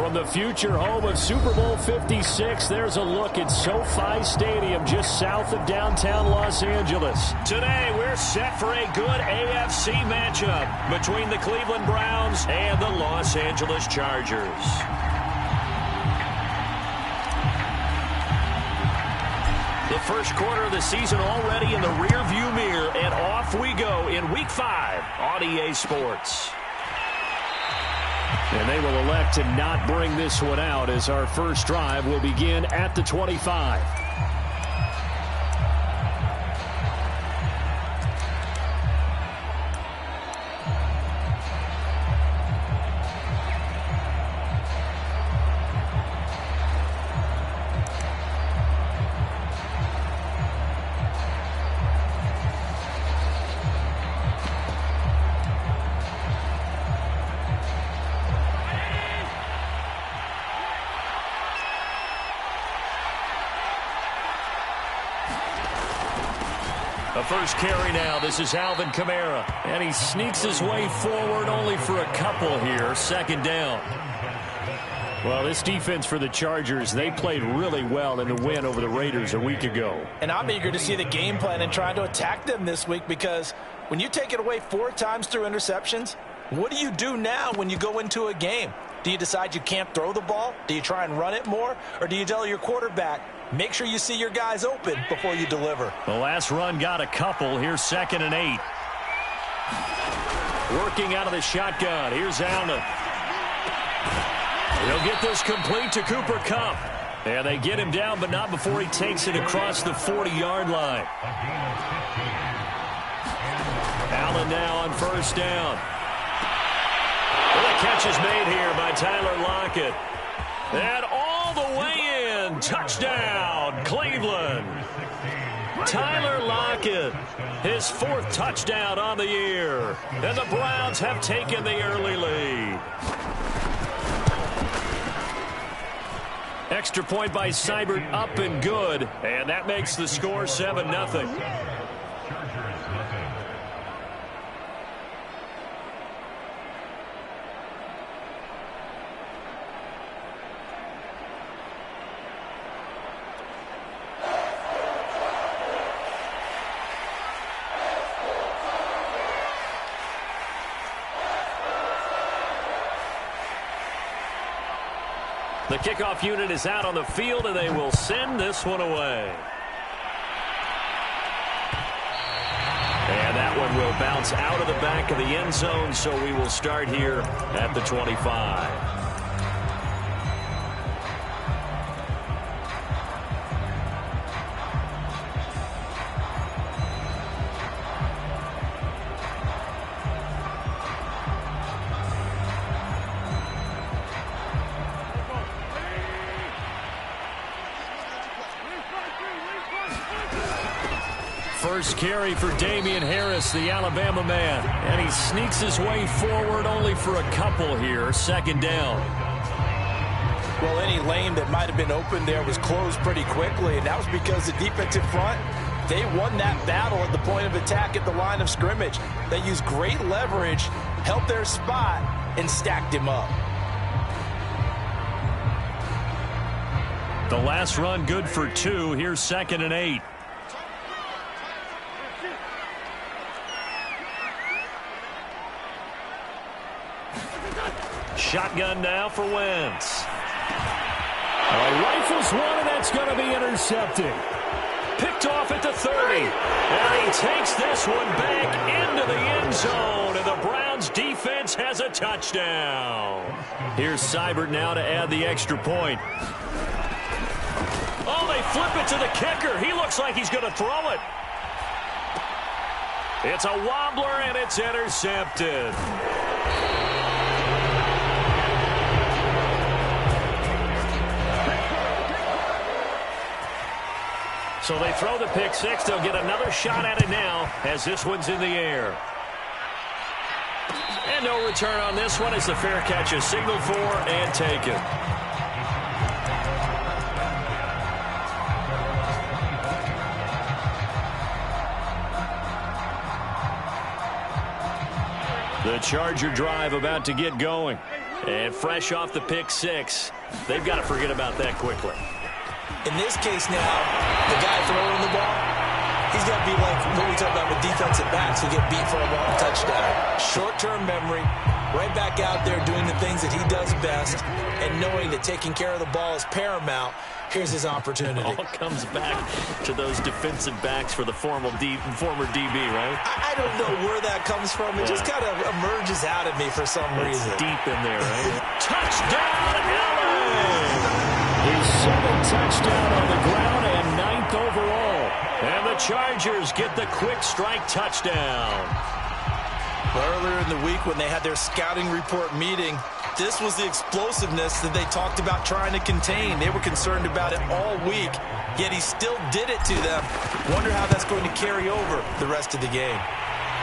From the future home of Super Bowl 56, there's a look at SoFi Stadium just south of downtown Los Angeles. Today, we're set for a good AFC matchup between the Cleveland Browns and the Los Angeles Chargers. The first quarter of the season already in the rearview mirror, and off we go in Week 5 on EA Sports. And they will elect to not bring this one out as our first drive will begin at the 25. A first carry now. This is Alvin Kamara. And he sneaks his way forward only for a couple here. Second down. Well, this defense for the Chargers, they played really well in the win over the Raiders a week ago. And I'm eager to see the game plan and trying to attack them this week, because when you take it away 4 times through interceptions, what do you do now when you go into a game? Do you decide you can't throw the ball? Do you try and run it more? Or do you tell your quarterback, make sure you see your guys open before you deliver? The last run got a couple. Here's 2nd and 8. Working out of the shotgun. Here's Allen. He'll get this complete to Cooper Kupp. And they get him down, but not before he takes it across the 40-yard line. Allen now on first down. Well, the catch is made here by Tyler Lockett. And all the way in. Touchdown, Cleveland. Tyler Lockett, his 4th touchdown on the year. And the Browns have taken the early lead. Extra point by Seibert, up and good. And that makes the score 7-0. The kickoff unit is out on the field, and they will send this one away. And that one will bounce out of the back of the end zone, so we will start here at the 25. First carry for Damian Harris, the Alabama man. And he sneaks his way forward only for a couple here. 2nd down. Well, any lane that might have been open there was closed pretty quickly, and that was because the defensive front, they won that battle at the point of attack at the line of scrimmage. They used great leverage, held their spot, and stacked him up. The last run good for 2. Here's 2nd and 8. Shotgun now for Wentz. Rifles one, and that's going to be intercepted. Picked off at the 30. And he takes this one back into the end zone, and the Browns defense has a touchdown. Here's Seibert now to add the extra point. Oh, they flip it to the kicker. He looks like he's going to throw it. It's a wobbler, and it's intercepted. So they throw the pick six. They'll get another shot at it now as this one's in the air. And no return on this one as the fair catch is signaled for and taken. The Charger drive about to get going. And fresh off the pick six, they've got to forget about that quickly. In this case now, the guy throwing the ball, he's got to be like what we talked about with defensive backs who get beat for a long touchdown. Short-term memory, right back out there doing the things that he does best, and knowing that taking care of the ball is paramount. Here's his opportunity. It all comes back to those defensive backs for the former DB, right? I don't know where that comes from. It just kind of emerges out of me for some reason. Deep in there, right? Touchdown, Allen! His seventh touchdown on the ground and 9th overall. And the Chargers get the quick strike touchdown. Earlier in the week when they had their scouting report meeting, this was the explosiveness that they talked about trying to contain. They were concerned about it all week, yet he still did it to them. Wonder how that's going to carry over the rest of the game.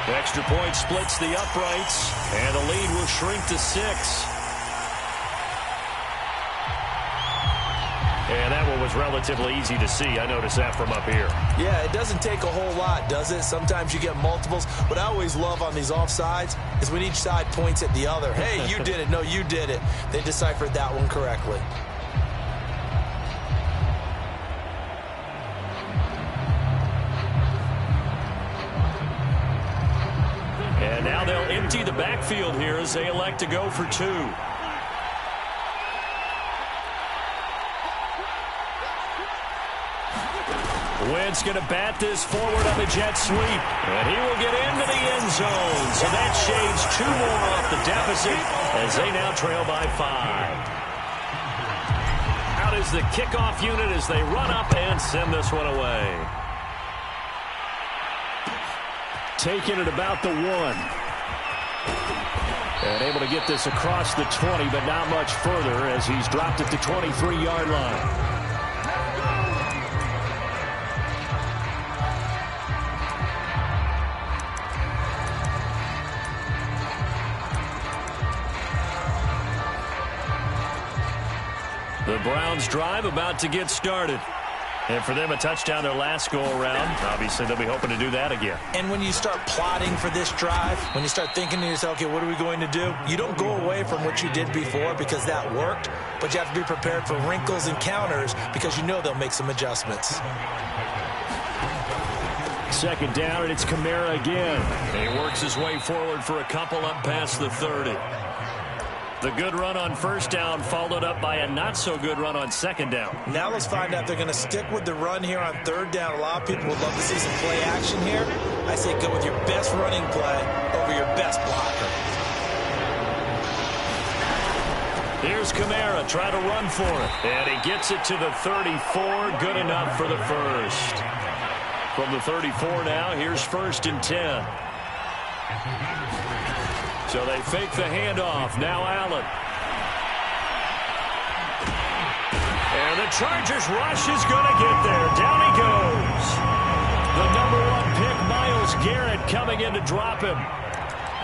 The extra point splits the uprights, and the lead will shrink to 6. And that one was relatively easy to see. I noticed that from up here. Yeah, it doesn't take a whole lot, does it? Sometimes you get multiples. What I always love on these offsides is when each side points at the other. Hey, you did it. No, you did it. They deciphered that one correctly. And now they'll empty the backfield here as they elect to go for 2. Wentz going to bat this forward on the jet sweep. And he will get into the end zone. So that shades 2 more off the deficit as they now trail by 5. Out is the kickoff unit as they run up and send this one away. Taking it about the 1. And able to get this across the 20, but not much further as he's dropped at the 23-yard line. The Browns drive about to get started. And for them, a touchdown their last go-around. Obviously, they'll be hoping to do that again. And when you start plotting for this drive, when you start thinking to yourself, okay, what are we going to do? You don't go away from what you did before because that worked, but you have to be prepared for wrinkles and counters because you know they'll make some adjustments. Second down, and it's Kamara again. And he works his way forward for a couple up past the 30. The good run on first down followed up by a not-so-good run on second down. Now let's find out if they're going to stick with the run here on third down. A lot of people would love to see some play action here. I say go with your best running play over your best blocker. Here's Kamara, try to run for it. And he gets it to the 34, good enough for the first. From the 34 now, here's 1st and 10. So they fake the handoff. Now Allen. And the Chargers rush is going to get there. Down he goes. The #1 pick, Myles Garrett, coming in to drop him.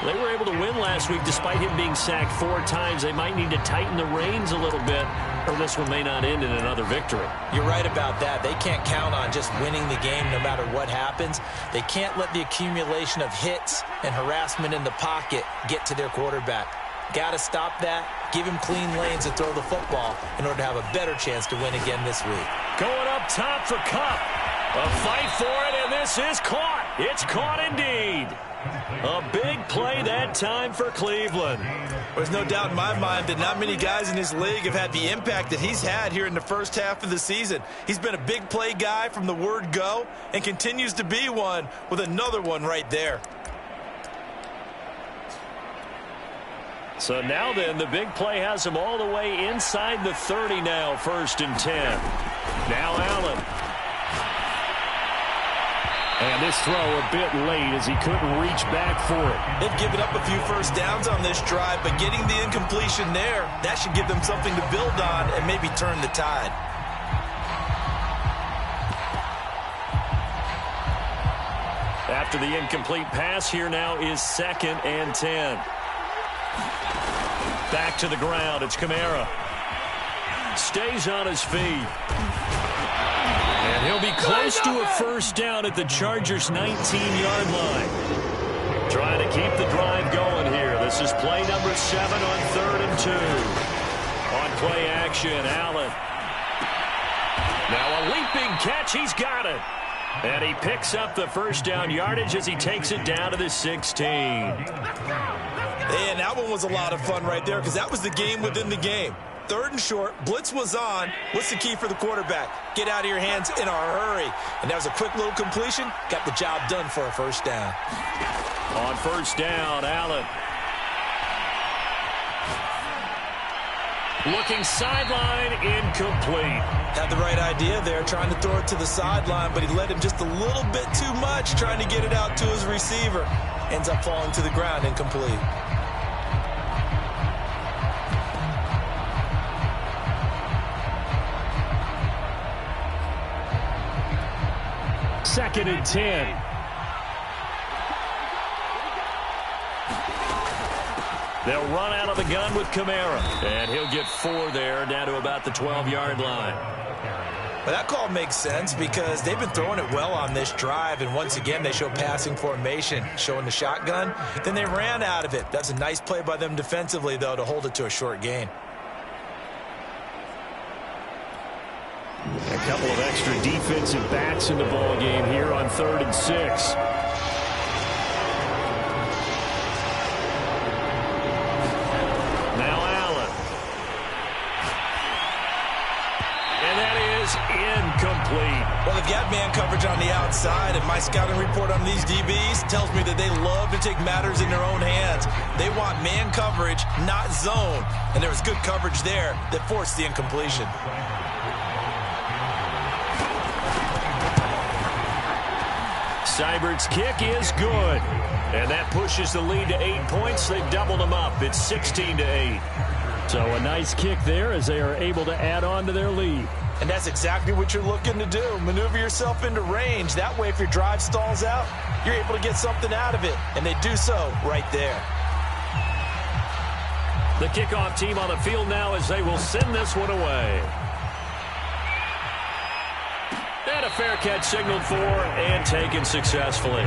They were able to win last week despite him being sacked 4 times. They might need to tighten the reins a little bit, or this one may not end in another victory. You're right about that. They can't count on just winning the game no matter what happens. They can't let the accumulation of hits and harassment in the pocket get to their quarterback. Got to stop that, give him clean lanes to throw the football in order to have a better chance to win again this week. Going up top for Kupp. A fight for it, and this is caught. It's caught indeed. A big play that time for Cleveland. There's no doubt in my mind that not many guys in this league have had the impact that he's had here in the first half of the season. He's been a big play guy from the word go and continues to be one with another one right there. So now then, the big play has him all the way inside the 30 now, 1st and 10. Now Allen. And this throw a bit late as he couldn't reach back for it. They've given up a few first downs on this drive, but getting the incompletion there, that should give them something to build on and maybe turn the tide. After the incomplete pass, here now is 2nd and 10. Back to the ground. It's Kamara. Stays on his feet. And he'll be close to a first down at the Chargers' 19-yard line. Trying to keep the drive going here. The This is play number 7 on 3rd and 2. On play action, Allen. Now a leaping catch. He's got it. And he picks up the first down yardage as he takes it down to the 16. And that one was a lot of fun right there because that was the game within the game. 3rd and short, blitz was on. What's the key for the quarterback? Get out of your hands in a hurry. And that was a quick little completion. Got the job done for a first down. On first down, Allen. Looking sideline, incomplete. Had the right idea there, trying to throw it to the sideline, but he let him just a little bit too much, trying to get it out to his receiver. Ends up falling to the ground, incomplete. Second and 10. They'll run out of the gun with Kamara. And he'll get 4 there, down to about the 12-yard line. Well, that call makes sense because they've been throwing it well on this drive, and once again they show passing formation, showing the shotgun. Then they ran out of it. That's a nice play by them defensively, though, to hold it to a short gain. A couple of extra defensive backs in the ball game here on 3rd and 6. Incomplete. Well, they've got man coverage on the outside, and my scouting report on these DBs tells me that they love to take matters in their own hands. They want man coverage, not zone. And there was good coverage there that forced the incompletion. Seibert's kick is good. And that pushes the lead to 8 points. They've doubled them up. It's 16-8. So a nice kick there as they are able to add on to their lead. And that's exactly what you're looking to do. Maneuver yourself into range. That way, if your drive stalls out, you're able to get something out of it. And they do so right there. The kickoff team on the field now as they will send this one away. And a fair catch signaled for and taken successfully.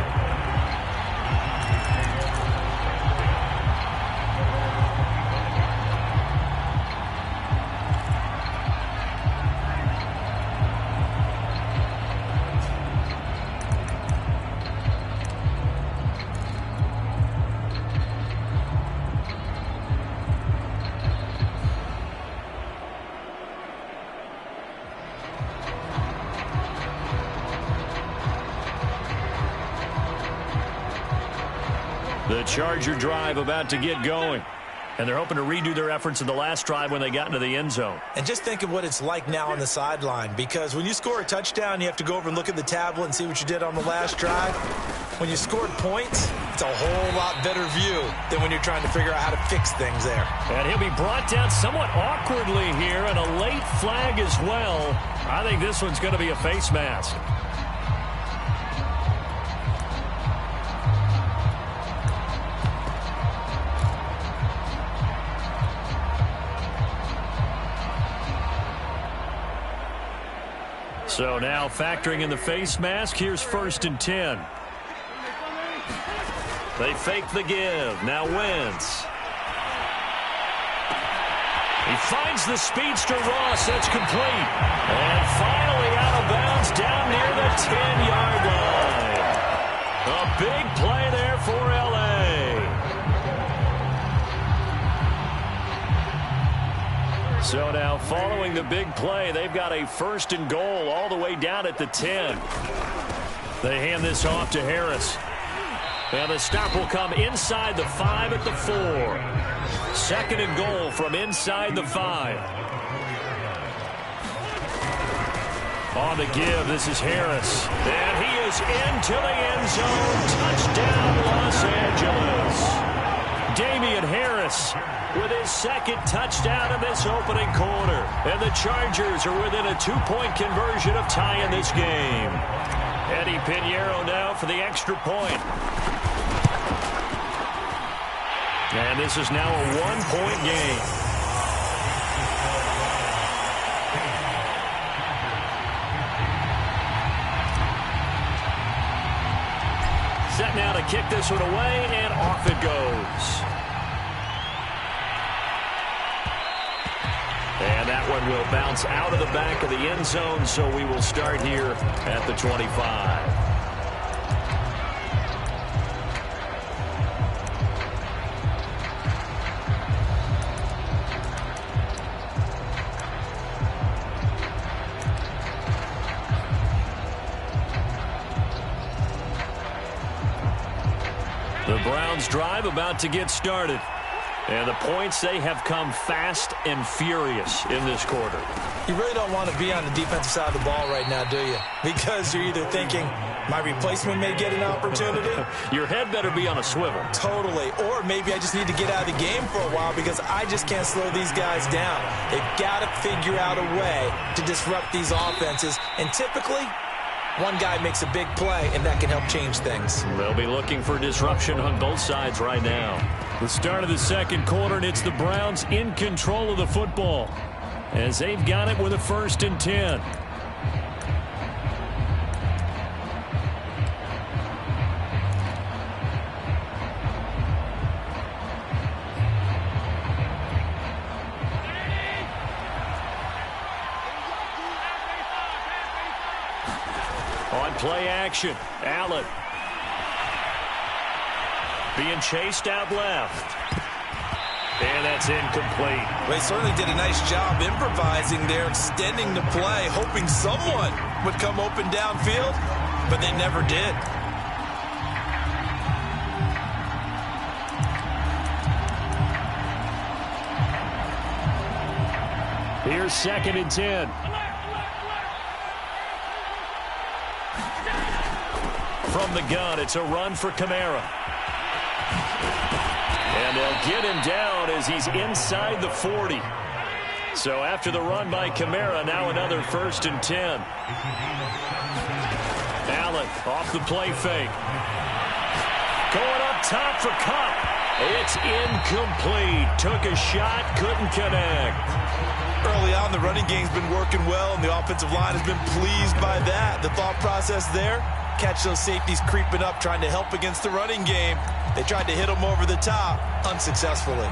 The Charger drive about to get going. And they're hoping to redo their efforts in the last drive when they got into the end zone. And just think of what it's like now on the sideline, because when you score a touchdown, you have to go over and look at the tablet and see what you did on the last drive. When you scored points, it's a whole lot better view than when you're trying to figure out how to fix things there. And he'll be brought down somewhat awkwardly here, and a late flag as well. I think this one's going to be a face mask. So now factoring in the face mask, here's 1st and 10. They fake the give. Now Wentz. He finds the speedster Ross. That's complete. And finally out of bounds down near the 10-yard line. A big play there for L.A. So now following the big play, they've got a 1st and goal all the way down at the 10. They hand this off to Harris. And the stop will come inside the 5 at the 4. 2nd and goal from inside the 5. On the give, this is Harris. And he is into the end zone. Touchdown, Los Angeles. Damian Harris with his 2nd touchdown in this opening quarter. And the Chargers are within a 2-point conversion of tying this game. Eddie Pinheiro now for the extra point. And this is now a 1-point game. Set now to kick this one away, and off it goes. that one will bounce out of the back of the end zone, so we will start here at the 25. The Browns drive about to get started. And the points, they have come fast and furious in this quarter. You really don't want to be on the defensive side of the ball right now, do you? Because you're either thinking, my replacement may get an opportunity. Your head better be on a swivel. Totally. Or maybe I just need to get out of the game for a while because I just can't slow these guys down. They've got to figure out a way to disrupt these offenses. And typically, one guy makes a big play, and that can help change things. They'll be looking for disruption on both sides right now. The start of the second quarter, and it's the Browns in control of the football as they've got it with a 1st and 10. On play action, Allen. Being chased out left. And that's incomplete. They certainly did a nice job improvising there, extending the play, hoping someone would come open downfield, but they never did. Here's 2nd and 10. From the gun, it's a run for Kamara. And they'll get him down as he's inside the 40. So after the run by Kamara, now another 1st and 10. Allen off the play fake. Going up top for Kupp. It's incomplete. Took a shot, couldn't connect. Early on, the running game's been working well, and the offensive line has been pleased by that. The thought process there, catch those safeties creeping up, trying to help against the running game. They tried to hit them over the top, unsuccessfully.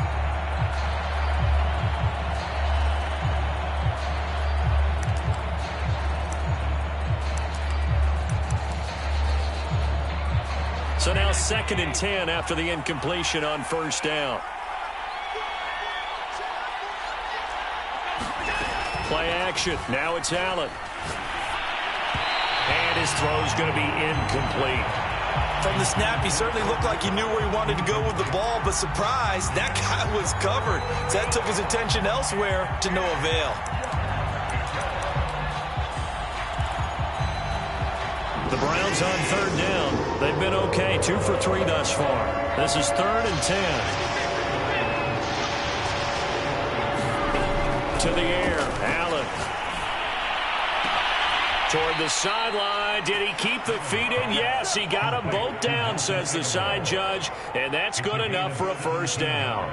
So now 2nd and 10 after the incompletion on 1st down. Play action. Now it's Allen. And his throw's going to be incomplete. From the snap, he certainly looked like he knew where he wanted to go with the ball, but surprise, that guy was covered. So that took his attention elsewhere to no avail. The Browns on 3rd down. They've been okay, 2 for 3 thus far. This is 3rd and 10. To the air, Allen. Toward the sideline. Did he keep the feet in? Yes, he got them both down, says the side judge, and that's good enough for a 1st down.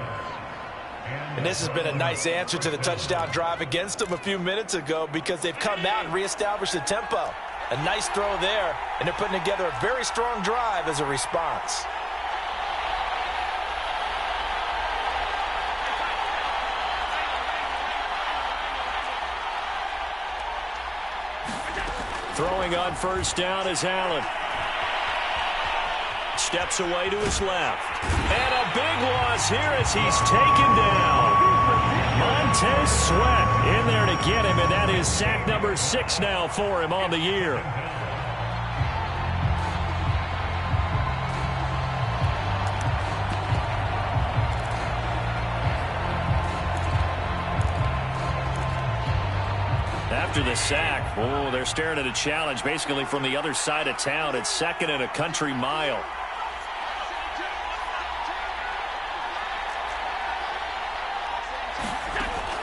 And this has been a nice answer to the touchdown drive against them a few minutes ago because they've come out and reestablished the tempo. A nice throw there, and they're putting together a very strong drive as a response. Throwing on 1st down is Allen. Steps away to his left. And a big loss here as he's taken down. Montez Sweat in there to get him, and that is sack number 6 now for him on the year. After the sack, oh, they're staring at a challenge basically from the other side of town. It's 2nd and a country mile.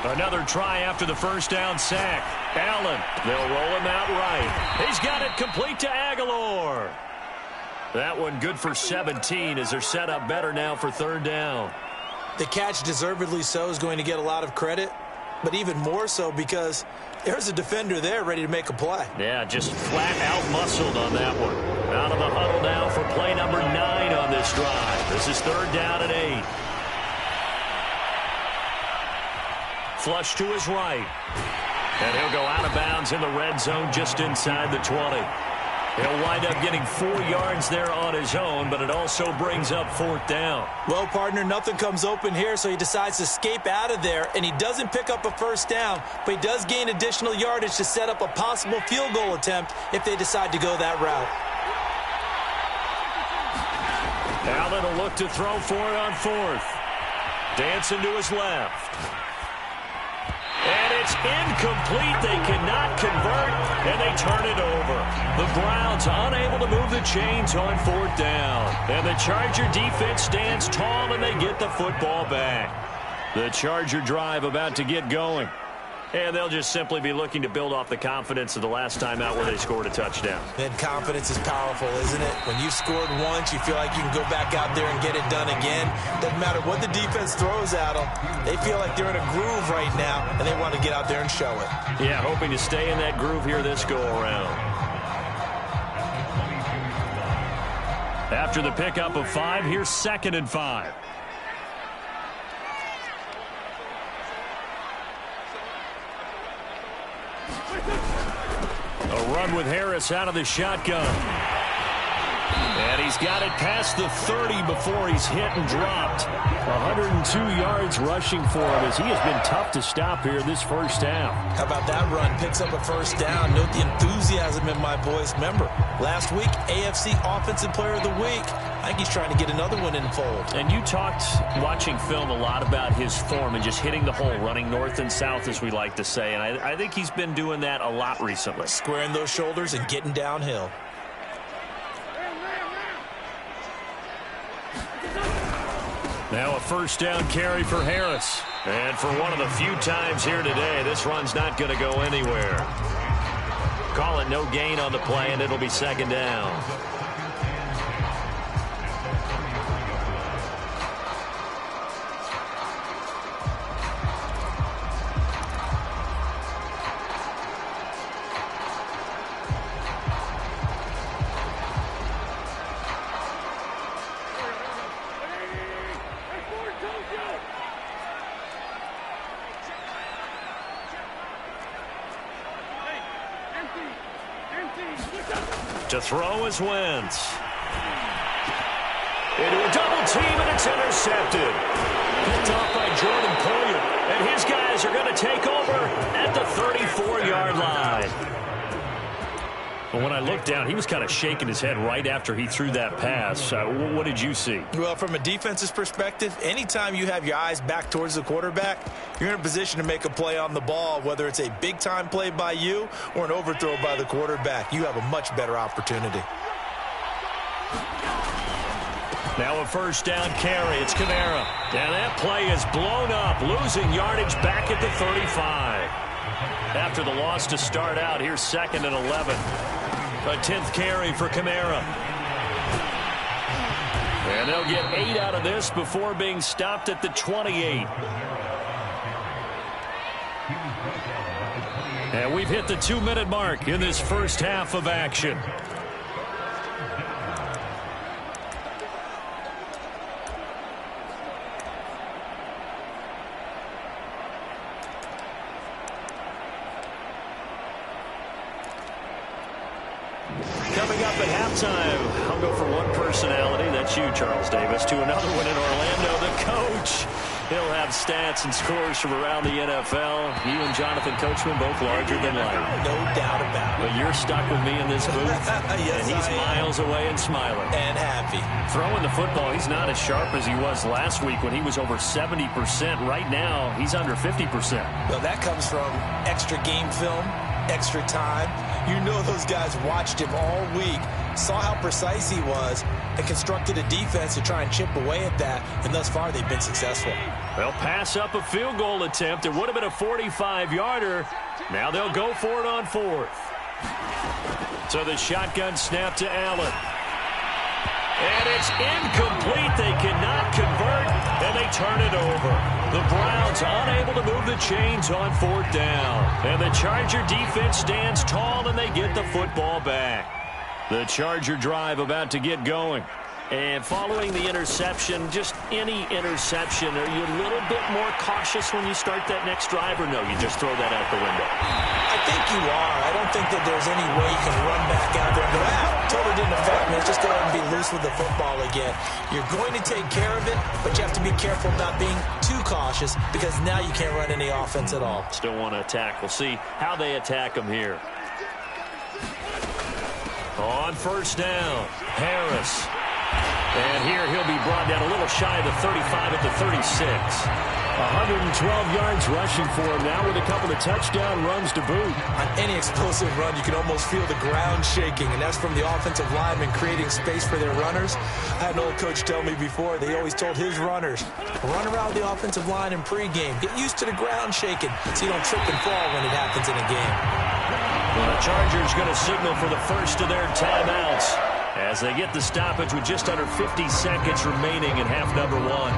Another try after the 1st down sack. Allen, they'll roll him out right. He's got it complete to Aguilar. That one good for 17 as they're set up better now for 3rd down. The catch, deservedly so, is going to get a lot of credit, but even more so because there's a defender there ready to make a play. Yeah, just flat out muscled on that one. Out of the huddle now for play number 9 on this drive. This is 3rd down and 8. flush to his right. And he'll go out of bounds in the red zone just inside the 20. He'll wind up getting 4 yards there on his own, but it also brings up 4th down. Well, partner, nothing comes open here, so he decides to escape out of there, and he doesn't pick up a first down, but he does gain additional yardage to set up a possible field goal attempt if they decide to go that route. Allen will look to throw for it on 4th. Dancing to his left. And it's incomplete. They cannot convert, and they turn it over. The Browns unable to move the chains on 4th down. And the Charger defense stands tall, and they get the football back. The Charger drive about to get going. And they'll just simply be looking to build off the confidence of the last time out where they scored a touchdown. And confidence is powerful, isn't it? When you've scored once, you feel like you can go back out there and get it done again. Doesn't matter what the defense throws at them. They feel like they're in a groove right now, and they want to get out there and show it. Yeah, hoping to stay in that groove here this go-around. After the pickup of 5, here's 2nd and 5. A run with Harris out of the shotgun. And he's got it past the 30 before he's hit and dropped. 102 yards rushing for him as he has been tough to stop here this first half. How about that run? Picks up a first down. Note the enthusiasm in my voice. Remember, last week, AFC Offensive Player of the Week. I think he's trying to get another one in the fold. And you talked, watching film, a lot about his form and just hitting the hole, running north and south, as we like to say. And I think he's been doing that a lot recently. Squaring those shoulders and getting downhill. Now a first down carry for Harris. And for one of the few times here today, this run's not going to go anywhere. Call it no gain on the play, and it'll be 2nd down. To throw is Wentz. Into a double team, and it's intercepted. Picked off by Jordan Poyer. And his guys are going to take over at the 34-yard line. But when I looked down, he was kind of shaking his head right after he threw that pass. What did you see? Well, from a defense's perspective, anytime you have your eyes back towards the quarterback, you're in a position to make a play on the ball, whether it's a big-time play by you or an overthrow by the quarterback. You have a much better opportunity. Now a first down carry. It's Kamara. And that play is blown up, losing yardage back at the 35. After the loss to start out, here's 2nd and 11. A 10th carry for Kamara. And they'll get 8 out of this before being stopped at the 28. And we've hit the 2-minute mark in this first half of action. Coming up at halftime, I'll go for one personality. That's you, Charles Davis. To another one in Orlando, the coach. He'll have stats and scores from around the NFL. You and Jonathan Coachman both larger than life. No doubt about it. But you're stuck with me in this booth. Yes, and he's miles away and smiling. And happy. Throwing the football, he's not as sharp as he was last week when he was over 70%. Right now, he's under 50%. Well, that comes from extra game film, extra time. You know those guys watched him all week, saw how precise he was, and constructed a defense to try and chip away at that, and thus far they've been successful. They'll pass up a field goal attempt. It would have been a 45-yarder. Now they'll go for it on 4th. So the shotgun snap to Allen. And it's incomplete. They cannot convert, and they turn it over. The Browns unable to move the chains on 4th down. And the Charger defense stands tall, and they get the football back. The Charger drive about to get going. And following the interception, just any interception, are you a little bit more cautious when you start that next drive, or no, you just throw that out the window? I think you are. I don't think that there's any way you can run back out there and go, totally didn't affect me. Just go ahead and be loose with the football again. You're going to take care of it, but you have to be careful about being too cautious because now you can't run any offense at all. Still want to attack. We'll see how they attack them here. On first down, Harris. And here he'll be brought down a little shy of the 35 at the 36. 112 yards rushing for him now with a couple of touchdown runs to boot. On any explosive run, you can almost feel the ground shaking, and that's from the offensive linemen creating space for their runners. I had an old coach tell me before, they always told his runners, run around the offensive line in pregame. Get used to the ground shaking so you don't trip and fall when it happens in a game. Well, the Chargers going to signal for the first of their timeouts as they get the stoppage with just under 50 seconds remaining in half number one.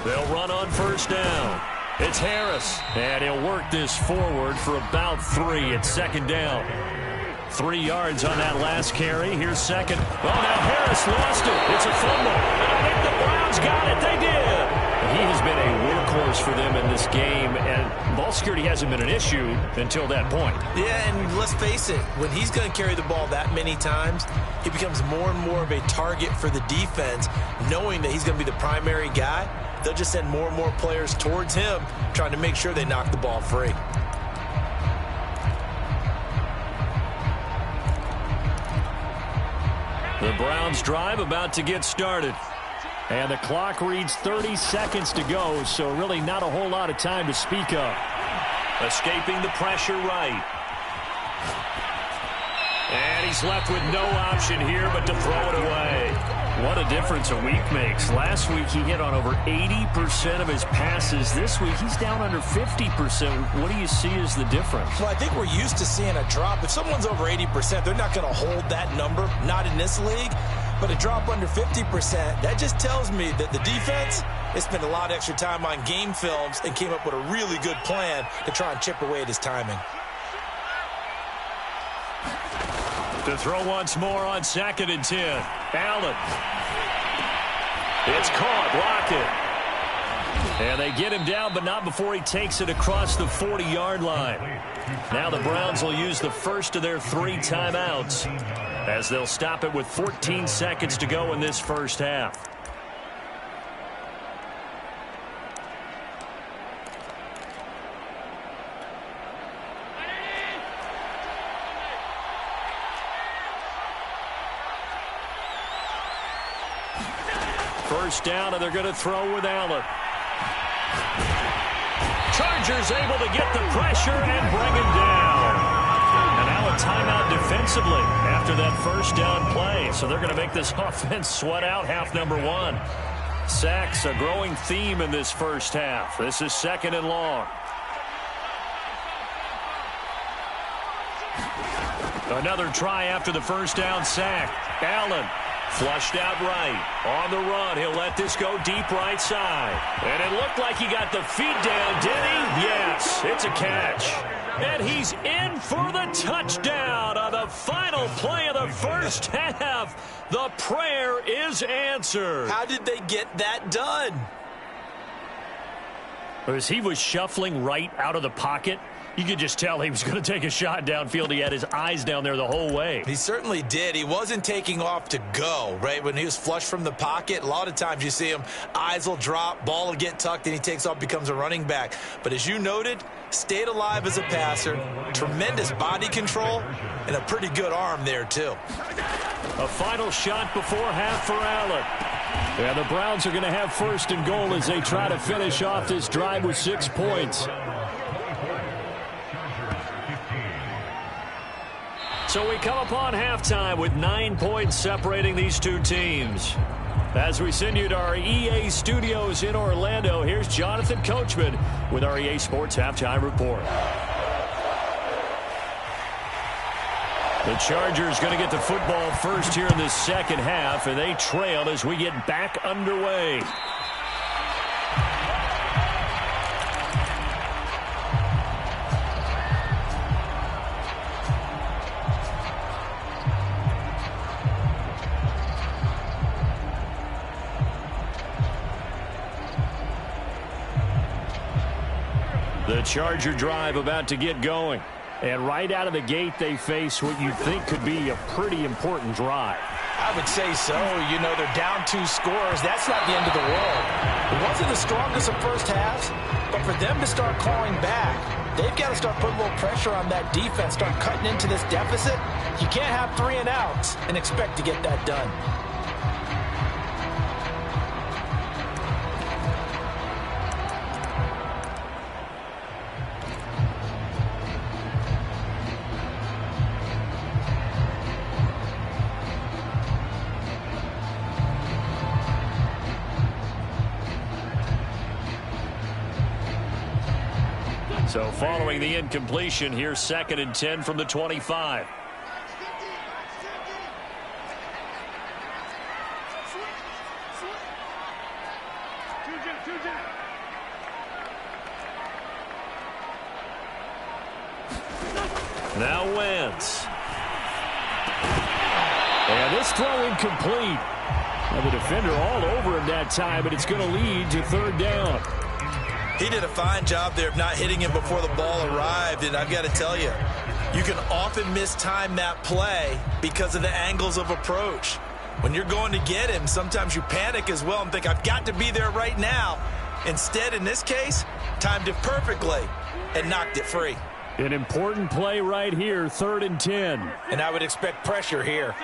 They'll run on first down. It's Harris, and he'll work this forward for about 3 at second down. 3 yards on that last carry. Here's second. Oh, now Harris lost it. It's a fumble. And I think the Browns got it. They did. He has been a workhorse for them in this game, and ball security hasn't been an issue until that point. Yeah, and let's face it, when he's going to carry the ball that many times, he becomes more and more of a target for the defense, knowing that he's going to be the primary guy. They'll just send more and more players towards him, trying to make sure they knock the ball free. The Browns drive about to get started. And the clock reads 30 seconds to go, so really not a whole lot of time to speak of. Escaping the pressure right. And he's left with no option here but to throw it away. What a difference a week makes. Last week he hit on over 80% of his passes. This week he's down under 50%. What do you see as the difference? Well, I think we're used to seeing a drop. If someone's over 80%, they're not going to hold that number, not in this league. But a drop under 50%, that just tells me that the defense has spent a lot of extra time on game films and came up with a really good plan to try and chip away at his timing. To throw once more on 2nd and 10. Allen. It's caught. Lockett. And they get him down, but not before he takes it across the 40-yard line. Now the Browns will use the first of their 3 timeouts, as they'll stop it with 14 seconds to go in this first half. First down, and they're going to throw with Allen. Chargers able to get the pressure and bring him down. And now a timeout defensively after that first down play. So they're going to make this offense sweat out half number one. Sacks, a growing theme in this first half. This is 2nd and long. Another try after the first down sack. Allen flushed out right. On the run, he'll let this go deep right side. And it looked like he got the feet down, did he? Yes, it's a catch. And he's in for the touchdown on the final play of the first half. The prayer is answered. How did they get that done? As he was shuffling right out of the pocket, you could just tell he was going to take a shot downfield. He had his eyes down there the whole way. He certainly did. He wasn't taking off to go, right? When he was flush from the pocket, a lot of times you see him, eyes will drop, ball will get tucked, and he takes off, becomes a running back. But as you noted, stayed alive as a passer, tremendous body control, and a pretty good arm there, too. A final shot before half for Allen. And the Browns are going to have 1st and goal as they try to finish off this drive with 6 points. So we come upon halftime with 9 points separating these two teams. As we send you to our EA studios in Orlando, here's Jonathan Coachman with our EA Sports Halftime Report. The Chargers going to get the football first here in this second half, and they trail as we get back underway. The Charger drive about to get going. And right out of the gate, they face what you think could be a pretty important drive. I would say so. You know, they're down 2 scores. That's not the end of the world. It wasn't the strongest of first halves, but for them to start clawing back, they've got to start putting a little pressure on that defense, start cutting into this deficit. You can't have 3 and outs and expect to get that done. So following the incompletion, here's 2nd and 10 from the 25. Now Wentz. And this throw incomplete. And the defender all over him that time, but it's going to lead to 3rd down. He did a fine job there of not hitting him before the ball arrived, and I've got to tell you, you can often mistime that play because of the angles of approach. When you're going to get him, sometimes you panic as well and think, I've got to be there right now. Instead, in this case, timed it perfectly and knocked it free. An important play right here, 3rd and 10. And I would expect pressure here.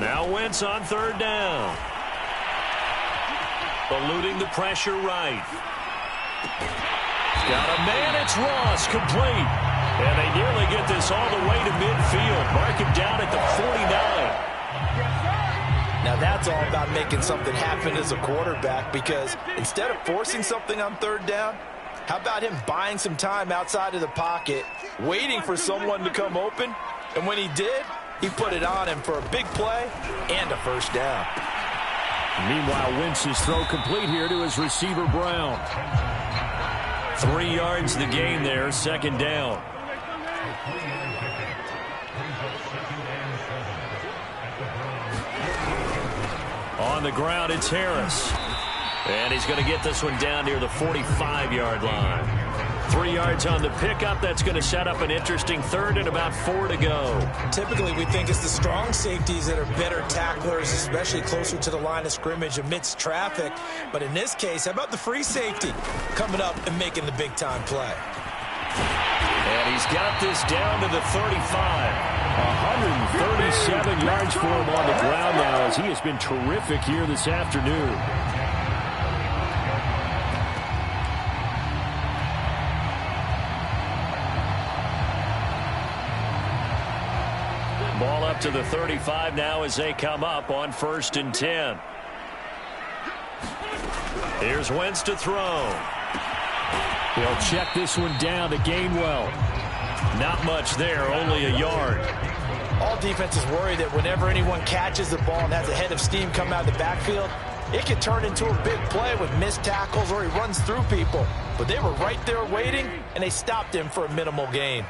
Now Wentz on 3rd down. Eluding the pressure right. Got a man, it's Ross, complete. And they nearly get this all the way to midfield. Mark him down at the 49. Now that's all about making something happen as a quarterback, because instead of forcing something on 3rd down, how about him buying some time outside of the pocket, waiting for someone to come open, and when he did, he put it on him for a big play and a 1st down. Meanwhile, Wentz's throw complete here to his receiver, Brown. 3 yards the gain there, 2nd down. On the ground, it's Harris. And he's going to get this one down near the 45-yard line. 3 yards on the pickup. That's going to set up an interesting 3rd and about 4 to go. Typically, we think it's the strong safeties that are better tacklers, especially closer to the line of scrimmage amidst traffic. But in this case, how about the free safety coming up and making the big-time play? And he's got this down to the 35. 137 yards for him on the ground now, as he has been terrific here this afternoon. Ball up to the 35 now as they come up on 1st and 10. Here's Wentz to throw. He'll check this one down to Gainwell. Not much there, only a yard. All defenses worry that whenever anyone catches the ball and has a head of steam come out of the backfield, it can turn into a big play with missed tackles or he runs through people. But they were right there waiting, and they stopped him for a minimal gain.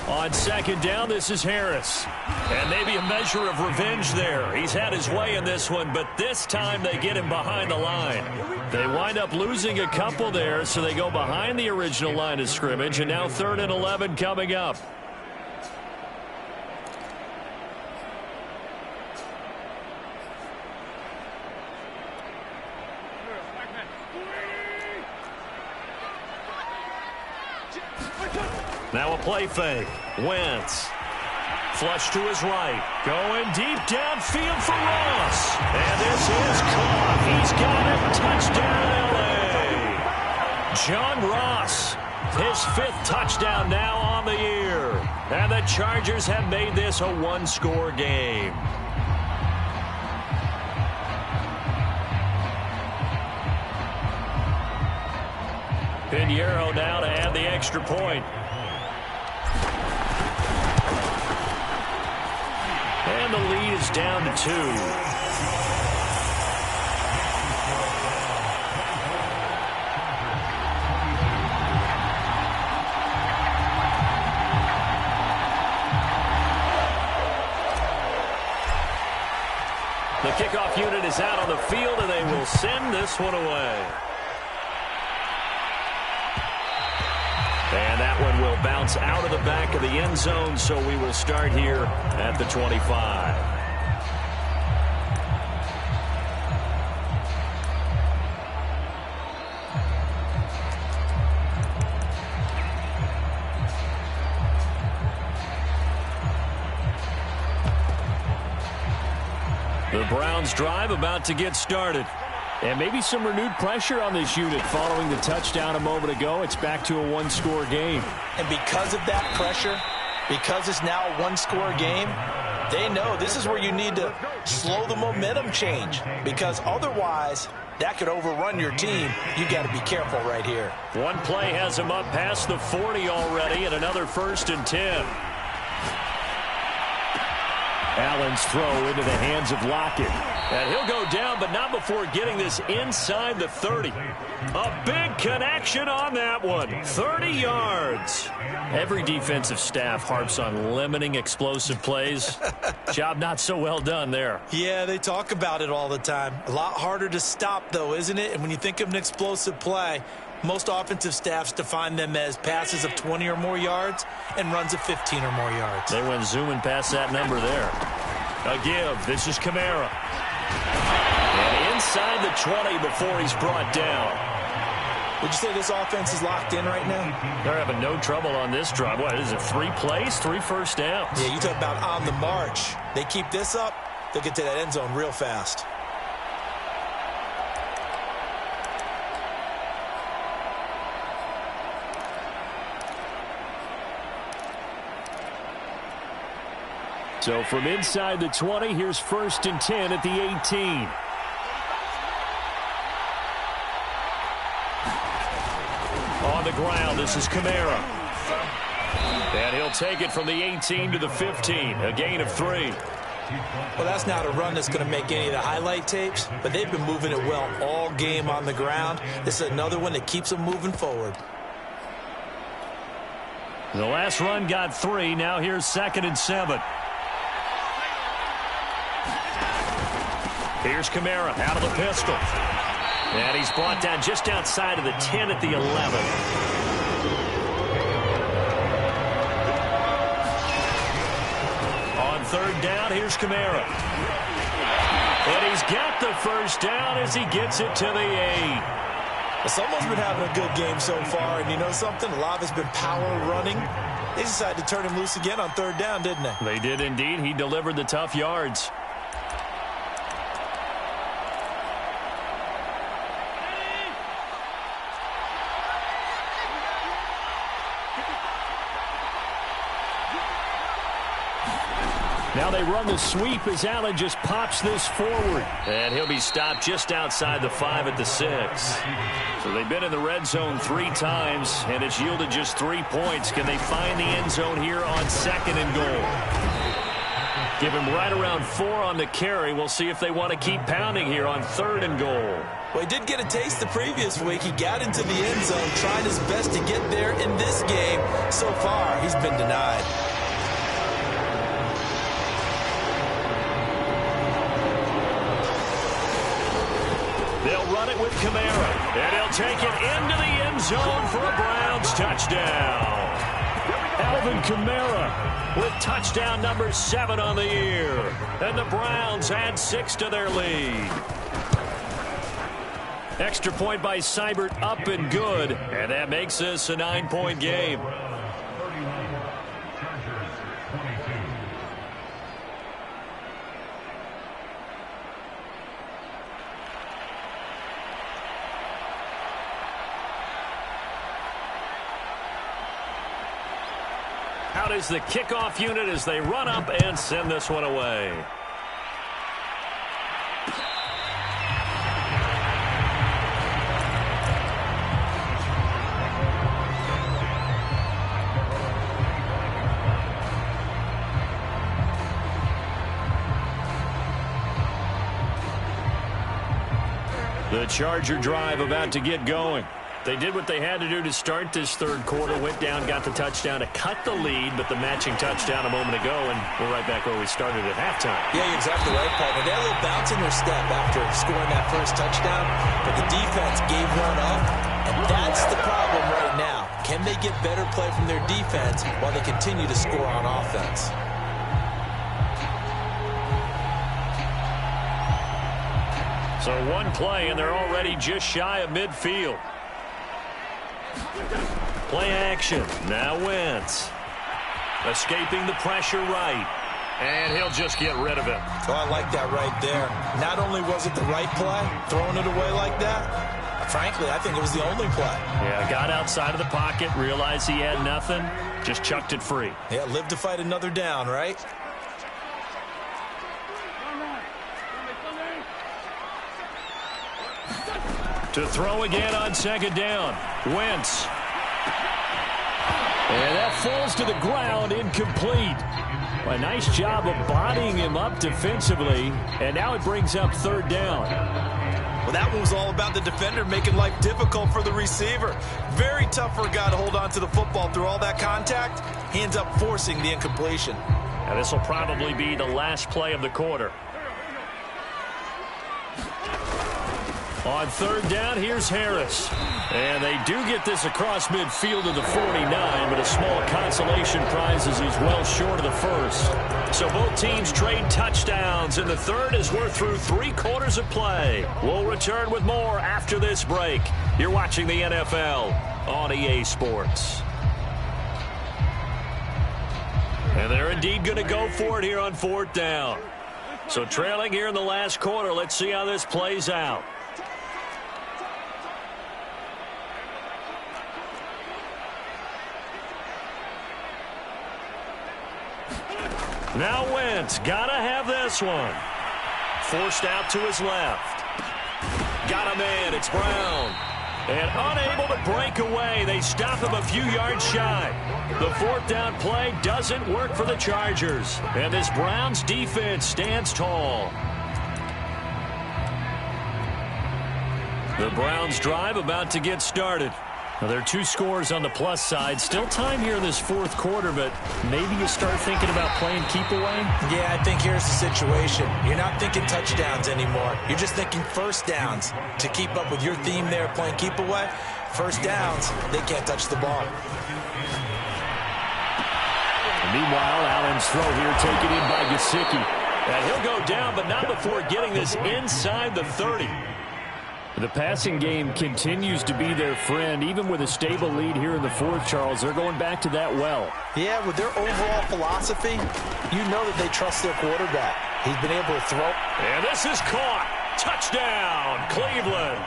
On 2nd down, this is Harris. And maybe a measure of revenge there. He's had his way in this one, but this time they get him behind the line. They wind up losing a couple there, so they go behind the original line of scrimmage, and now 3rd and 11 coming up. Now a play fake. Wentz. Flush to his right. Going deep downfield for Ross. And this is caught. He's got it. Touchdown, L.A. John Ross, his 5th touchdown now on the year. And the Chargers have made this a one-score game. Pinheiro now to add the extra point. And the lead is down to 2. The kickoff unit is out on the field, and they will send this one away. And that one will bounce out of the back of the end zone, so we will start here at the 25. The Browns drive about to get started. And maybe some renewed pressure on this unit following the touchdown a moment ago. It's back to a one-score game. And because of that pressure, because it's now a one-score game, they know this is where you need to slow the momentum change. Because otherwise, that could overrun your team. You got to be careful right here. One play has him up past the 40 already, and another 1st and 10. Allen's throw into the hands of Lockett. And he'll go down, but not before getting this inside the 30. A big connection on that one. 30 yards. Every defensive staff harps on limiting explosive plays. Job not so well done there. Yeah, they talk about it all the time. A lot harder to stop, though, isn't it? And when you think of an explosive play, most offensive staffs define them as passes of 20 or more yards and runs of 15 or more yards. They went zooming past that number there. A give. This is Kamara. And inside the 20 before he's brought down. Would you say this offense is locked in right now? They're having no trouble on this drive. What is it, 3 plays, 3 first downs? Yeah, you talk about on the march. They keep this up, they'll get to that end zone real fast. So from inside the 20, here's 1st and 10 at the 18. On the ground, this is Kamara. And he'll take it from the 18 to the 15, a gain of 3. Well, that's not a run that's going to make any of the highlight tapes, but they've been moving it well all game on the ground. This is another one that keeps them moving forward. The last run got 3. Now here's 2nd and 7. Here's Kamara out of the pistol. And he's brought down just outside of the 10 at the 11. On 3rd down, here's Kamara. And he's got the 1st down as he gets it to the 8. Well, someone's been having a good game so far, and you know something? A lot of it's been power running. They decided to turn him loose again on 3rd down, didn't they? They did indeed. He delivered the tough yards. Now they run the sweep as Allen just pops this forward. And he'll be stopped just outside the 5 at the 6. So they've been in the red zone 3 times, and it's yielded just 3 points. Can they find the end zone here on 2nd and goal? Give him right around 4 on the carry. We'll see if they want to keep pounding here on 3rd and goal. Well, he did get a taste the previous week. He got into the end zone, trying his best to get there in this game. So far, he's been denied. They'll run it with Kamara, and he'll take it into the end zone for a Browns touchdown. Alvin Kamara with touchdown number 7 on the year. And the Browns add 6 to their lead. Extra point by Seibert up and good, and that makes this a 9-point game. Out is the kickoff unit as they run up and send this one away. The Charger drive about to get going. They did what they had to do to start this third quarter, went down, got the touchdown to cut the lead, but the matching touchdown a moment ago, and we're right back where we started at halftime. Yeah, you're exactly right, partner. They had a little bounce in their step after scoring that first touchdown, but the defense gave one up, and that's the problem right now. Can they get better play from their defense while they continue to score on offense? So one play, and they're already just shy of midfield. Play action. Now Wentz. Escaping the pressure right. And he'll just get rid of it. Oh, I like that right there. Not only was it the right play, throwing it away like that, frankly, I think it was the only play. Yeah, got outside of the pocket, realized he had nothing, just chucked it free. Yeah, live to fight another down, right? To throw again on second down. Wentz. And that falls to the ground, incomplete. A nice job of bodying him up defensively, and now it brings up third down. Well, that one was all about the defender making life difficult for the receiver. Very tough for a guy to hold on to the football through all that contact. He ends up forcing the incompletion. And this will probably be the last play of the quarter. On third down, here's Harris. And they do get this across midfield to the 49, but a small consolation prize as he's well short of the first. So both teams trade touchdowns in the third as we're through 3 quarters of play. We'll return with more after this break. You're watching the NFL on EA Sports. And they're indeed going to go for it here on fourth down. So trailing here in the last quarter, let's see how this plays out. Now Wentz, gotta have this one. Forced out to his left. Got a man, it's Brown. And unable to break away, they stop him a few yards shy. The fourth down play doesn't work for the Chargers. And this Browns defense stands tall. The Browns drive about to get started. Well, there are 2 scores on the plus side. Still time here in this fourth quarter, but maybe you start thinking about playing keep away? Yeah, I think here's the situation. You're not thinking touchdowns anymore. You're just thinking first downs. To keep up with your theme there, playing keep away, first downs, they can't touch the ball. Meanwhile, Allen's throw here taken in by Gesicki. And he'll go down, but not before getting this inside the 30. The passing game continues to be their friend, even with a stable lead here in the fourth, Charles. They're going back to that well. Yeah, with their overall philosophy, you know that they trust their quarterback. He's been able to throw. And this is caught. Touchdown, Cleveland.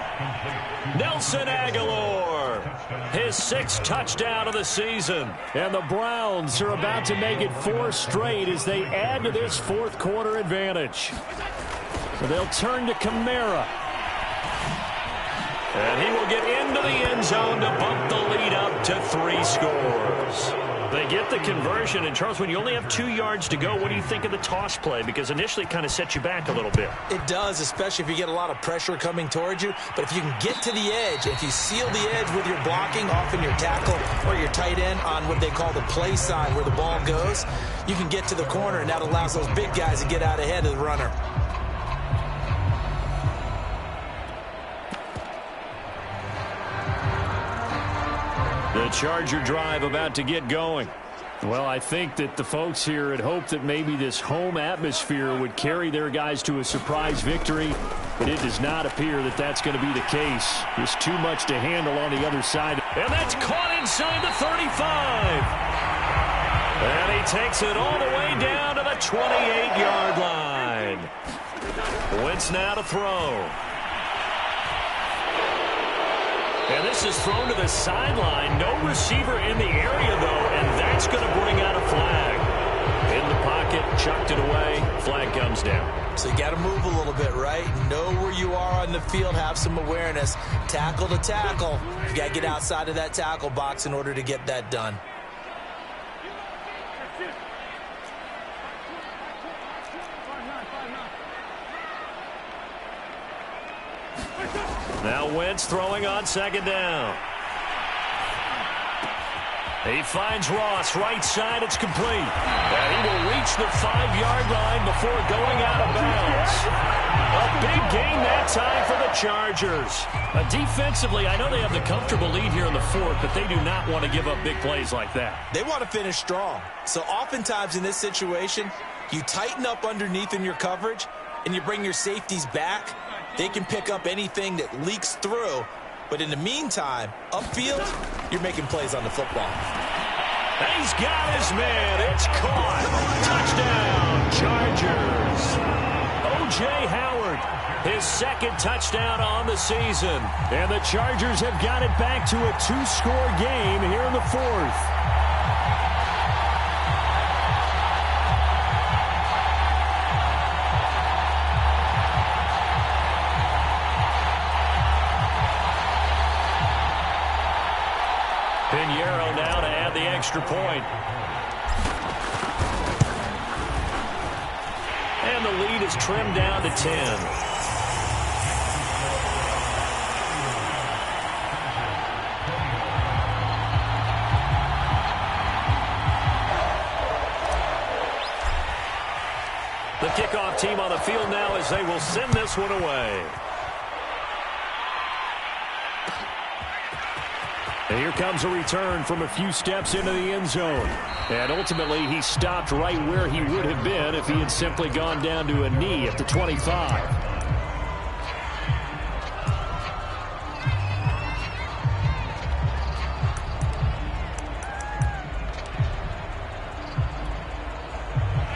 Nelson Aguilar, his 6th touchdown of the season. And the Browns are about to make it 4 straight as they add to this fourth quarter advantage. So they'll turn to Kamara. And he will get into the end zone to bump the lead up to 3 scores. They get the conversion. And, Charles, when you only have 2 yards to go, what do you think of the toss play? Because initially it kind of sets you back a little bit. It does, especially if you get a lot of pressure coming towards you. But if you can get to the edge, if you seal the edge with your blocking, often your tackle or your tight end on what they call the play side where the ball goes, you can get to the corner, and that allows those big guys to get out ahead of the runner. The Charger drive about to get going. Well, I think that the folks here had hoped that maybe this home atmosphere would carry their guys to a surprise victory, but it does not appear that that's going to be the case. There's too much to handle on the other side. And that's caught inside the 35. And he takes it all the way down to the 28-yard line. Wentz now to throw. And this is thrown to the sideline. No receiver in the area, though, and that's going to bring out a flag. In the pocket, chucked it away. Flag comes down. So you got to move a little bit, right? Know where you are on the field. Have some awareness. Tackle to tackle. You got to get outside of that tackle box in order to get that done. Now Wentz throwing on second down. He finds Ross, right side, it's complete. And he will reach the 5-yard line before going out of bounds. A big gain that time for the Chargers. Defensively, I know they have the comfortable lead here in the fourth, but they do not want to give up big plays like that. They want to finish strong. So oftentimes in this situation, you tighten up underneath in your coverage, and you bring your safeties back. They can pick up anything that leaks through. But in the meantime, upfield, you're making plays on the football. And he's got his man. It's caught. Touchdown, Chargers. O.J. Howard, his second touchdown on the season. And the Chargers have got it back to a 2-score game here in the fourth. Pinheiro now to add the extra point. And the lead is trimmed down to 10. The kickoff team on the field now as they will send this one away. And here comes a return from a few steps into the end zone. And ultimately, he stopped right where he would have been if he had simply gone down to a knee at the 25.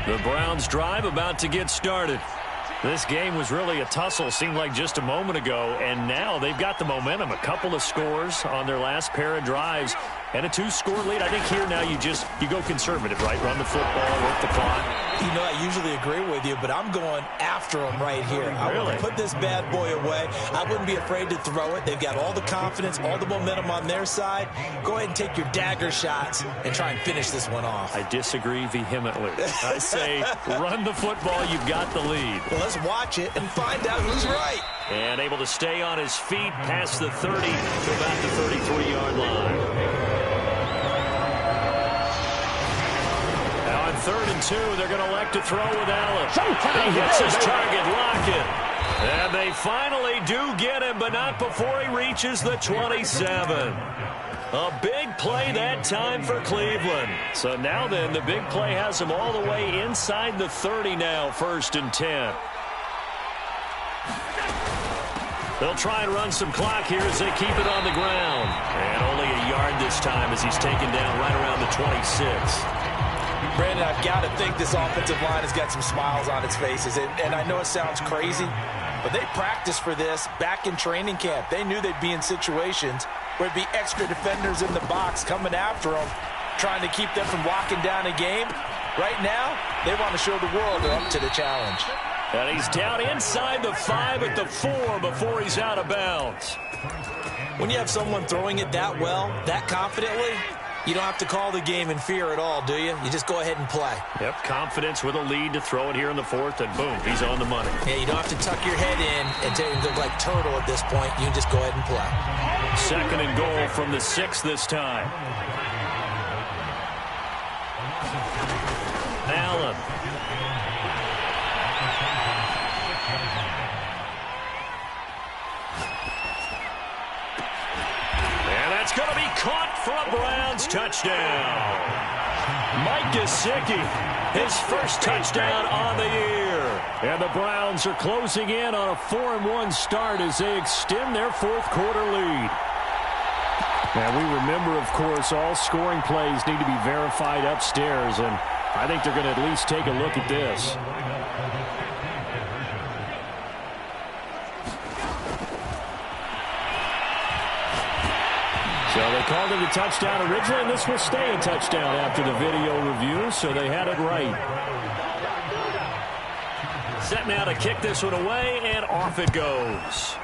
The Browns' drive about to get started. This game was really a tussle, seemed like just a moment ago, and now they've got the momentum. A couple of scores on their last pair of drives and a 2-score lead. I think here now you go conservative, right? Run the football, work the clock. You know, I usually agree with you, but I'm going after them right here. I Really? want to put this bad boy away. I wouldn't be afraid to throw it. They've got all the confidence, all the momentum on their side. Go ahead and take your dagger shots and try and finish this one off. I disagree vehemently. I say run the football, you've got the lead. Well, let's watch it and find out who's right. And able to stay on his feet past the 30 to about the 33-yard line. Now on 3rd and 2, they're going to elect to throw with Allen. He hits his target, Lockett. And they finally do get him, but not before he reaches the 27. A big play that time for Cleveland. So now then, the big play has him all the way inside the 30 now, 1st and 10. They'll try and run some clock here as they keep it on the ground. And only a yard this time as he's taken down right around the 26. Brandon, I've got to think this offensive line has got some smiles on its faces. And I know it sounds crazy, but they practiced for this back in training camp. They knew they'd be in situations where there'd be extra defenders in the box coming after them, trying to keep them from locking down a game. Right now, they want to show the world they're up to the challenge. And he's down inside the 5 at the 4 before he's out of bounds. When you have someone throwing it that well, that confidently, you don't have to call the game in fear at all, do you? You just go ahead and play. Yep, confidence with a lead to throw it here in the 4th, and boom, he's on the money. Yeah, you don't have to tuck your head in and look like turtle at this point. You can just go ahead and play. 2nd and goal from the 6 this time. Allen. And that's going to be caught for a Browns touchdown. Mike Gesicki, his first touchdown on the year. And the Browns are closing in on a 4-1 start as they extend their 4th quarter lead. Now, we remember, of course, all scoring plays need to be verified upstairs, and I think they're going to at least take a look at this. So they called it a touchdown originally, and this will stay a touchdown after the video review, so they had it right. Set now to kick this one away, and off it goes.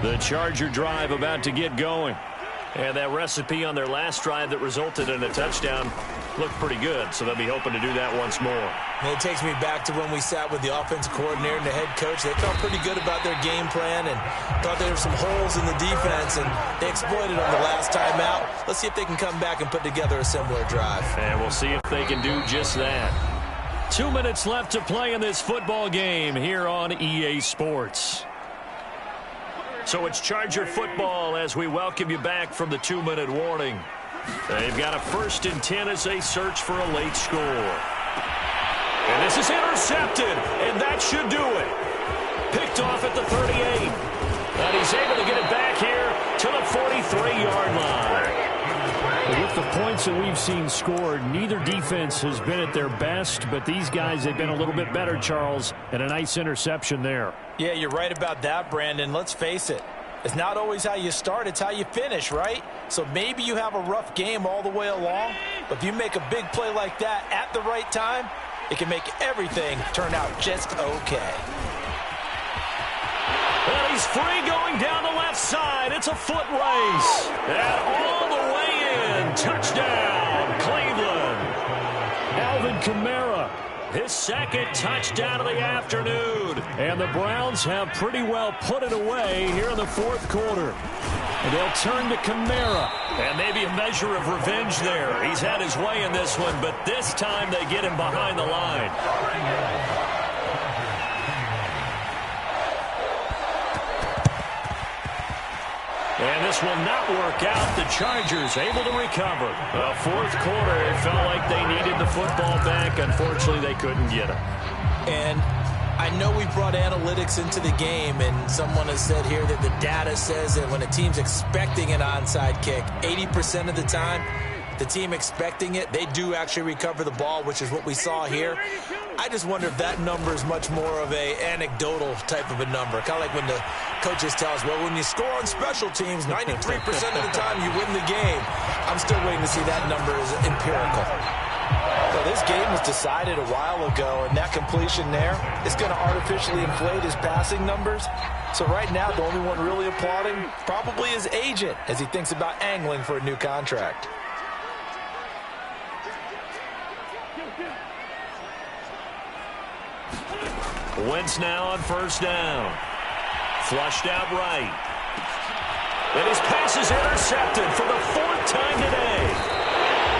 The Charger drive about to get going. And that recipe on their last drive that resulted in a touchdown looked pretty good, so they'll be hoping to do that once more. And it takes me back to when we sat with the offensive coordinator and the head coach. They felt pretty good about their game plan and thought there were some holes in the defense, and they exploited them the last time out. Let's see if they can come back and put together a similar drive. And we'll see if they can do just that. 2 minutes left to play in this football game here on EA Sports. So it's Charger football as we welcome you back from the 2-minute warning. They've got a 1st and 10 as they search for a late score. And this is intercepted, and that should do it. Picked off at the 38. And he's able to get it back here to the 43-yard line. With the points that we've seen scored, neither defense has been at their best, but these guys have been a little bit better, Charles, and a nice interception there. Yeah, you're right about that, Brandon. Let's face it. It's not always how you start, it's how you finish, right? So maybe you have a rough game all the way along, but if you make a big play like that at the right time, it can make everything turn out just okay. Well, he's free going down the left side. It's a foot race. And all the way in. Touchdown, Cleveland. Alvin Kamara, his 2nd touchdown of the afternoon. and the Browns have pretty well put it away here in the 4th quarter. And they'll turn to Kamara. And maybe a measure of revenge there. He's had his way in this one, but this time they get him behind the line. And this will not work out. The Chargers able to recover. The 4th quarter, it felt like they needed the football back. Unfortunately, they couldn't get it. And I know we brought analytics into the game, and someone has said here that the data says that when a team's expecting an onside kick, 80% of the time, the team expecting it, they do actually recover the ball, which is what we saw here. I just wonder if that number is much more of a anecdotal type of a number. Kind of like when the coaches tell us, well, when you score on special teams, 93% of the time you win the game. I'm still waiting to see that number is empirical. So this game was decided a while ago, and that completion there is going to artificially inflate his passing numbers. So right now, the only one really applauding probably his agent as he thinks about angling for a new contract. Wentz now on 1st down. Flushed out right. And his pass is intercepted for the 4th time today.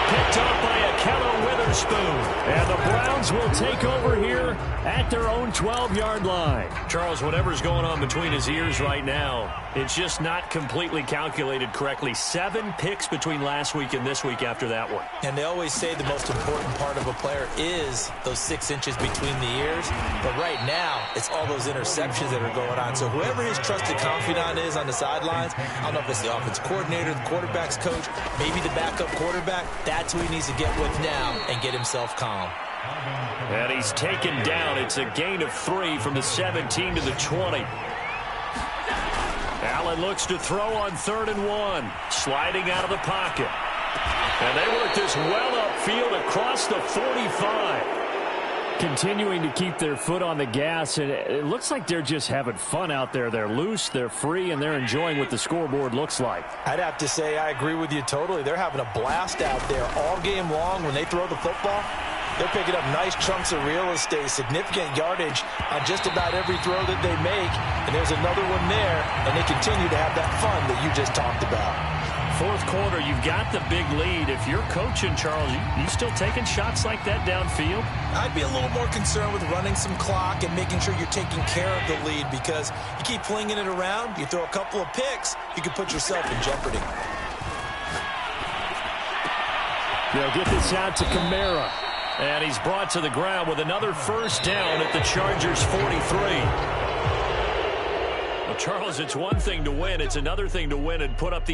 Picked up by Akello Witherspoon. And the Browns will take over here at their own 12-yard line. Charles, whatever's going on between his ears right now, it's just not completely calculated correctly. 7 picks between last week and this week after that one. And they always say the most important part of a player is those 6 inches between the ears. But right now, it's all those interceptions that are going on. So whoever his trusted confidant is on the sidelines, I don't know if it's the offensive coordinator, the quarterback's coach, maybe the backup quarterback, that's who he needs to get with now and get himself calm. And he's taken down. It's a gain of 3 from the 17 to the 20. Allen looks to throw on 3rd and 1. Sliding out of the pocket. And they work this well upfield across the 45. Continuing to keep their foot on the gas, and it looks like they're just having fun out there. They're loose, they're free, and they're enjoying what the scoreboard looks like. I'd have to say I agree with you totally. They're having a blast out there all game long when they throw the football. They're picking up nice chunks of real estate, significant yardage on just about every throw that they make. And there's another one there, and they continue to have that fun that you just talked about. 4th quarter, you've got the big lead. If you're coaching, Charles, you still taking shots like that downfield? I'd be a little more concerned with running some clock and making sure you're taking care of the lead, because you keep flinging it around, you throw a couple of picks, you can put yourself in jeopardy. They'll get this out to Kamara. And he's brought to the ground with another 1st down at the Chargers' 43. Well, Charles, it's one thing to win. It's another thing to win and put up the